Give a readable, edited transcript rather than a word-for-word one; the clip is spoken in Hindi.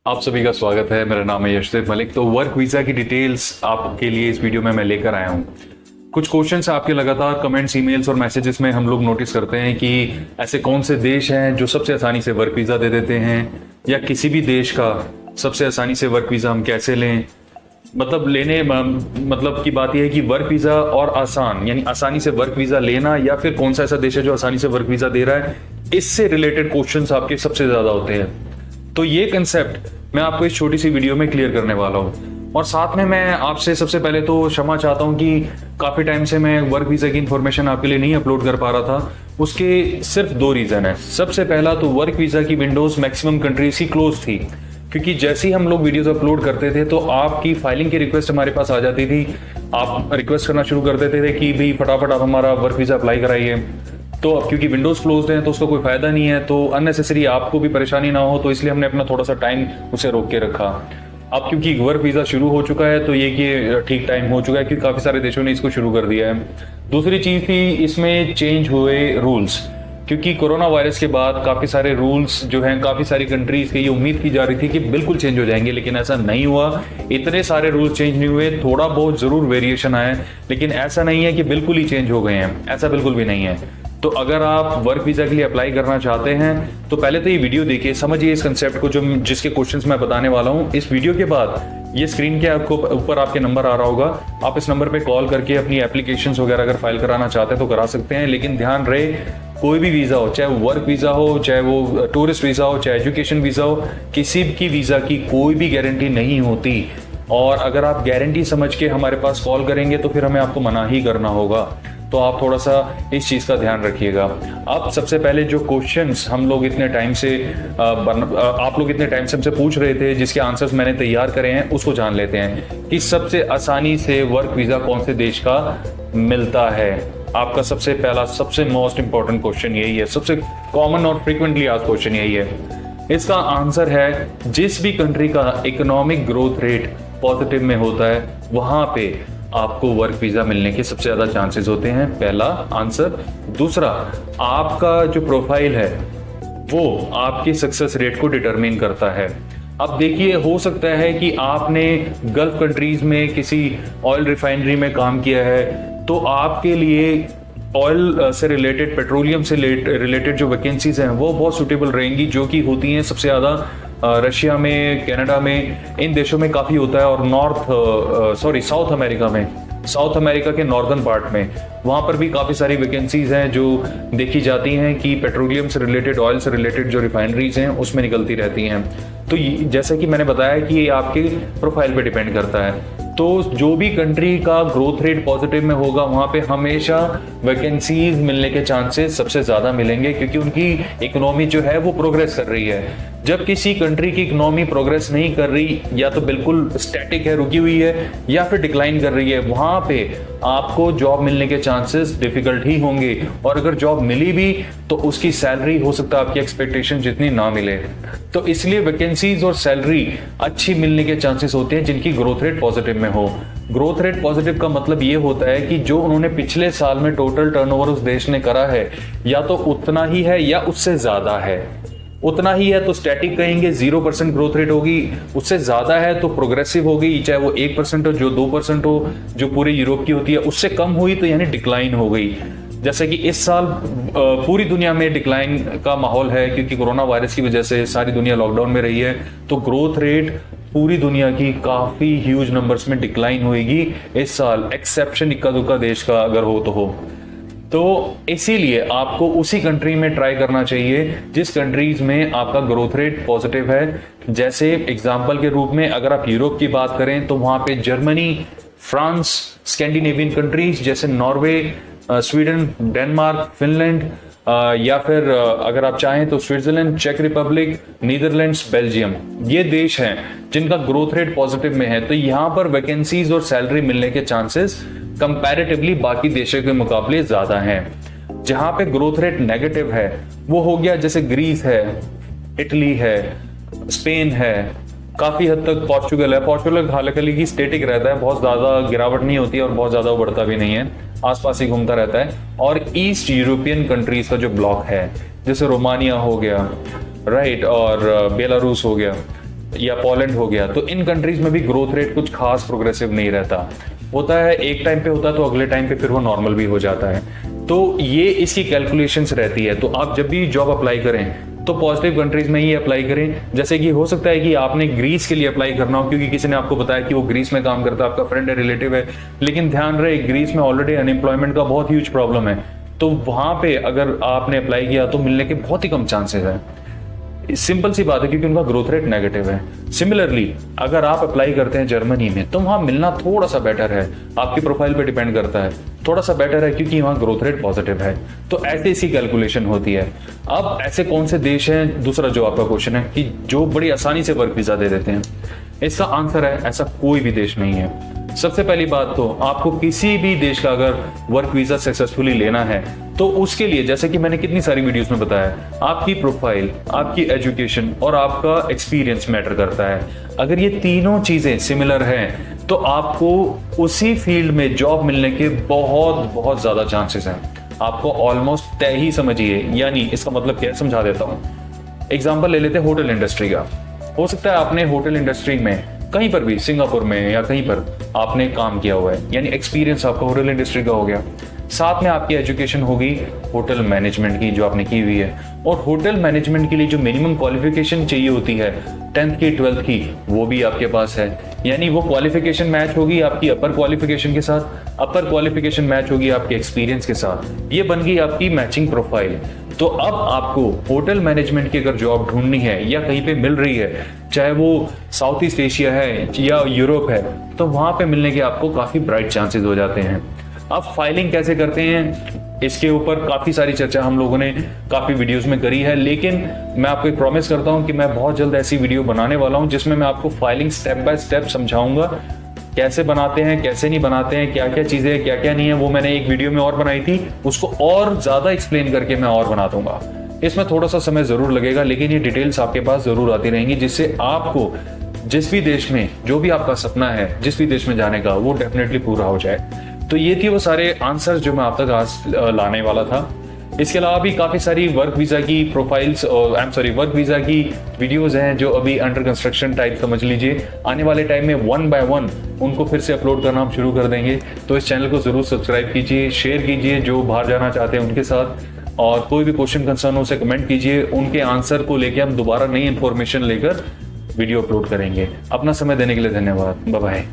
आप सभी का स्वागत है। मेरा नाम है यशदेव मलिक। तो वर्क वीजा की डिटेल्स आपके लिए इस वीडियो में मैं लेकर आया हूँ। कुछ क्वेश्चंस आपके लगातार कमेंट्स, ईमेल्स और मैसेजेस में हम लोग नोटिस करते हैं कि ऐसे कौन से देश हैं जो सबसे आसानी से वर्क वीजा दे देते हैं, या किसी भी देश का सबसे आसानी से वर्क वीजा हम कैसे लें। मतलब की बात यह है कि वर्क वीजा और आसान यानी आसानी से वर्क वीजा लेना, या फिर कौन सा ऐसा देश है जो आसानी से वर्क वीजा दे रहा है, इससे रिलेटेड क्वेश्चंस आपके सबसे ज्यादा होते हैं। तो ये कंसेप्ट मैं आपको इस छोटी सी वीडियो में क्लियर करने वाला हूँ। और साथ में मैं आपसे सबसे पहले तो क्षमा चाहता हूँ कि काफी टाइम से मैं वर्क वीजा की इंफॉर्मेशन आपके लिए नहीं अपलोड कर पा रहा था। उसके सिर्फ दो रीजन है। सबसे पहला तो वर्क वीजा की विंडोज मैक्सिमम कंट्रीज की क्लोज थी, क्योंकि जैसे ही हम लोग वीडियोस अपलोड करते थे तो आपकी फाइलिंग की रिक्वेस्ट हमारे पास आ जाती थी। आप रिक्वेस्ट करना शुरू कर देते थे कि भाई फटाफट आप हमारा वर्क वीजा अप्लाई कराइए। तो अब क्योंकि विंडोज क्लोज्ड है तो उसका कोई फायदा नहीं है, तो अननेसेसरी आपको भी परेशानी ना हो, तो इसलिए हमने अपना थोड़ा सा टाइम उसे रोक के रखा। अब क्योंकि वर्क वीजा शुरू हो चुका है तो ये ठीक टाइम हो चुका है, क्योंकि काफी सारे देशों ने इसको शुरू कर दिया है। दूसरी चीज थी, इसमें चेंज हुए रूल्स, क्योंकि कोरोना वायरस के बाद काफी सारे रूल्स जो हैं काफी सारी कंट्रीज के, ये उम्मीद की जा रही थी कि बिल्कुल चेंज हो जाएंगे, लेकिन ऐसा नहीं हुआ। इतने सारे रूल्स चेंज नहीं हुए, थोड़ा बहुत जरूर वेरिएशन आए, लेकिन ऐसा नहीं है कि बिल्कुल ही चेंज हो गए हैं, ऐसा बिल्कुल भी नहीं है। तो अगर आप वर्क वीजा के लिए अप्लाई करना चाहते हैं तो पहले तो ये वीडियो देखिए, समझिए इस कंसेप्ट को जो जिसके क्वेश्चंस मैं बताने वाला हूँ। इस वीडियो के बाद ये स्क्रीन के आपको ऊपर आपके नंबर आ रहा होगा, आप इस नंबर पे कॉल करके अपनी एप्लीकेशंस वगैरह अगर फाइल कराना चाहते हैं तो करा सकते हैं। लेकिन ध्यान रहे, कोई भी वीजा हो, चाहे वो वर्क वीजा हो, चाहे वो टूरिस्ट वीजा हो, चाहे एजुकेशन वीजा हो, किसी की वीजा की कोई भी गारंटी नहीं होती। और अगर आप गारंटी समझ के हमारे पास कॉल करेंगे तो फिर हमें आपको मना ही करना होगा। तो आप थोड़ा सा इस चीज का ध्यान रखिएगा। अब सबसे पहले जो क्वेश्चंस हम लोग इतने टाइम से आप लोग इतने टाइम से हमसे पूछ रहे थे, जिसके आंसर्स मैंने तैयार करे हैं, उसको जान लेते हैं कि सबसे आसानी से वर्क वीजा कौन से देश का मिलता है। आपका सबसे पहला, सबसे मोस्ट इंपॉर्टेंट क्वेश्चन यही है, सबसे कॉमन और फ्रीक्वेंटली आस्क्ड क्वेश्चन यही है। इसका आंसर है, जिस भी कंट्री का इकोनॉमिक ग्रोथ रेट पॉजिटिव में होता है वहां पे आपको वर्क वीजा मिलने के सबसे ज्यादा चांसेस होते हैं। पहला आंसर। दूसरा, आपका जो प्रोफाइल है वो आपकी सक्सेस रेट को डिटरमिन करता है। अब देखिए, हो सकता है कि आपने गल्फ कंट्रीज में किसी ऑयल रिफाइनरी में काम किया है, तो आपके लिए ऑयल से रिलेटेड, पेट्रोलियम से रिलेटेड जो वैकेंसीज हैं वो बहुत सुटेबल रहेंगी, जो कि होती हैं सबसे ज्यादा रशिया में, कनाडा में, इन देशों में काफी होता है। और साउथ अमेरिका में, साउथ अमेरिका के नॉर्दर्न पार्ट में, वहां पर भी काफी सारी वैकेंसीज हैं जो देखी जाती हैं कि पेट्रोलियम से रिलेटेड, ऑयल से रिलेटेड जो रिफाइनरीज हैं उसमें निकलती रहती हैं। तो जैसा कि मैंने बताया कि ये आपके प्रोफाइल पे डिपेंड करता है। तो जो भी कंट्री का ग्रोथ रेट पॉजिटिव में होगा वहां पे हमेशा वैकेंसीज मिलने के चांसेस सबसे ज्यादा मिलेंगे, क्योंकि उनकी इकोनॉमी जो है वो प्रोग्रेस कर रही है। जब किसी कंट्री की इकोनॉमी प्रोग्रेस नहीं कर रही, या तो बिल्कुल स्टैटिक है, रुकी हुई है, या फिर डिक्लाइन कर रही है, वहां पे आपको जॉब मिलने के चांसेस डिफिकल्ट ही होंगे। और अगर जॉब मिली भी तो उसकी सैलरी हो सकता है आपकी एक्सपेक्टेशन जितनी ना मिले। तो इसलिए वैकेंसीज और सैलरी अच्छी मिलने के चांसेस होते हैं जिनकी ग्रोथ रेट पॉजिटिव में हो। ग्रोथ रेट पॉजिटिव का मतलब ये होता है कि जो उन्होंने पिछले साल में टोटल टर्नओवर उस देश ने करा है, या तो उतना ही है या उससे ज्यादा है। उतना ही है तो स्टैटिक कहेंगे, 0% ग्रोथ रेट होगी। उससे ज्यादा है तो प्रोग्रेसिव होगी, चाहे वो 1% हो, जो 2% हो, जो पूरे यूरोप की होती है। उससे कम हुई तो यानी डिक्लाइन हो गई। जैसे कि इस साल पूरी दुनिया में डिक्लाइन का माहौल है, क्योंकि कोरोना वायरस की वजह से सारी दुनिया लॉकडाउन में रही है। तो ग्रोथ रेट पूरी दुनिया की काफी ह्यूज नंबर्स में डिक्लाइन होगी इस साल, एक्सेप्शन इक्का दुक्का देश का अगर हो तो हो। तो इसीलिए आपको उसी कंट्री में ट्राई करना चाहिए जिस कंट्रीज में आपका ग्रोथ रेट पॉजिटिव है। जैसे एग्जांपल के रूप में अगर आप यूरोप की बात करें तो वहां पे जर्मनी, फ्रांस, स्कैंडिनेवियन कंट्रीज जैसे नॉर्वे, स्वीडन, डेनमार्क, फिनलैंड, या फिर अगर आप चाहें तो स्विट्जरलैंड, चेक रिपब्लिक, नीदरलैंड्स, बेल्जियम, ये देश हैं जिनका ग्रोथ रेट पॉजिटिव में है। तो यहाँ पर वैकेंसीज और सैलरी मिलने के चांसेस कंपैरेटिवली बाकी देशों के मुकाबले ज्यादा हैं। जहां पे ग्रोथ रेट नेगेटिव है वो हो गया जैसे ग्रीस है, इटली है, स्पेन है, काफी हद तक पोर्चुगल है। पोर्चुगल हालांकि की स्टेटिक रहता है, बहुत ज्यादा गिरावट नहीं होती और बहुत ज्यादा बढ़ता भी नहीं है, आसपास ही घूमता रहता है। और ईस्ट यूरोपियन कंट्रीज का जो ब्लॉक है, जैसे रोमानिया हो गया, राइट, और बेलारूस हो गया, या पोलैंड हो गया, तो इन कंट्रीज में भी ग्रोथ रेट कुछ खास प्रोग्रेसिव नहीं रहता। होता है एक टाइम पे होता है, तो अगले टाइम पे फिर वो नॉर्मल भी हो जाता है। तो ये इसकी कैलकुलेशंस रहती है। तो आप जब भी जॉब अप्लाई करें तो पॉजिटिव कंट्रीज में ही अप्लाई करें। जैसे कि हो सकता है कि आपने ग्रीस के लिए अप्लाई करना हो क्योंकि किसी ने आपको बताया कि वो ग्रीस में काम करता है, आपका फ्रेंड है, रिलेटिव है, लेकिन ध्यान रहे ग्रीस में ऑलरेडी अनएम्प्लॉयमेंट का बहुत ह्यूज प्रॉब्लम है, तो वहां पे अगर आपने अप्लाई किया तो मिलने के बहुत ही कम चांसेस है। सिंपल सी बात है क्योंकि उनका ग्रोथ रेट नेगेटिव है। सिमिलरली अगर आप अप्लाई करते हैं जर्मनी में तो वहां मिलना थोड़ा सा बेटर है, आपकी प्रोफाइल पे डिपेंड करता है, थोड़ा सा बेटर है क्योंकि वहां ग्रोथ रेट पॉजिटिव है। तो ऐसे इसकी कैलकुलेशन होती है। अब ऐसे कौन से देश हैं, दूसरा जो आपका क्वेश्चन है कि जो बड़ी आसानी से वर्क वीजा दे देते हैं, इसका आंसर है ऐसा कोई भी देश नहीं है। सबसे पहली बात तो आपको किसी भी देश का अगर वर्क वीजा सक्सेसफुली लेना है तो उसके लिए, जैसे कि मैंने कितनी सारी वीडियोस में बताया, आपकी प्रोफाइल, आपकी एजुकेशन और आपका एक्सपीरियंस मैटर करता है। अगर ये तीनों चीजें सिमिलर हैं तो आपको उसी फील्ड में जॉब मिलने के बहुत बहुत ज्यादा चांसेस हैं। आपको ऑलमोस्ट तय ही समझिए, यानी इसका मतलब क्या है समझा देता हूं। एग्जाम्पल ले लेते हैं होटल इंडस्ट्री का। हो सकता है आपने होटल इंडस्ट्री में कहीं पर भी, सिंगापुर में या कहीं पर आपने काम किया हुआ है, यानी एक्सपीरियंस आपका होटल इंडस्ट्री का हो गया। साथ में आपकी एजुकेशन होगी होटल मैनेजमेंट की जो आपने की हुई है, और होटल मैनेजमेंट के लिए जो मिनिमम क्वालिफिकेशन चाहिए होती है 10th की 12th की, वो भी आपके पास है। यानी वो क्वालिफिकेशन मैच होगी आपकी अपर क्वालिफिकेशन के साथ, अपर क्वालिफिकेशन मैच होगी आपके एक्सपीरियंस के साथ। ये बन गई आपकी मैचिंग प्रोफाइल। तो अब आपको होटल मैनेजमेंट की अगर जॉब ढूंढनी है या कहीं पे मिल रही है, चाहे वो साउथ ईस्ट एशिया है या यूरोप है, तो वहां पे मिलने के आपको काफी ब्राइट चांसेस हो जाते हैं। अब फाइलिंग कैसे करते हैं, इसके ऊपर काफी सारी चर्चा हम लोगों ने काफी वीडियोस में करी है, लेकिन मैं आपको एक प्रॉमिस करता हूं कि मैं बहुत जल्द ऐसी वीडियो बनाने वाला हूं जिसमें मैं आपको फाइलिंग स्टेप बाय स्टेप समझाऊंगा, कैसे बनाते हैं, कैसे नहीं बनाते हैं, क्या क्या चीजें हैं, क्या क्या नहीं है। वो मैंने एक वीडियो में और बनाई थी, उसको और ज्यादा एक्सप्लेन करके मैं और बना दूंगा। इसमें थोड़ा सा समय जरूर लगेगा, लेकिन ये डिटेल्स आपके पास जरूर आती रहेंगी, जिससे आपको जिस भी देश में, जो भी आपका सपना है जिस भी देश में जाने का, वो डेफिनेटली पूरा हो जाए। तो ये थी वो सारे आंसर्स जो मैं आप तक आज लाने वाला था। इसके अलावा भी काफी सारी वर्क वीजा की प्रोफाइल्स, वर्क वीजा की वीडियोस हैं जो अभी अंडर कंस्ट्रक्शन टाइप समझ लीजिए। आने वाले टाइम में 1 by 1 उनको फिर से अपलोड करना हम शुरू कर देंगे। तो इस चैनल को जरूर सब्सक्राइब कीजिए, शेयर कीजिए जो बाहर जाना चाहते हैं उनके साथ, और कोई भी क्वेश्चन कंसर्न हो उसे कमेंट कीजिए। उनके आंसर को लेकर हम दोबारा नई इंफॉर्मेशन लेकर वीडियो अपलोड करेंगे। अपना समय देने के लिए धन्यवाद। Bye bye.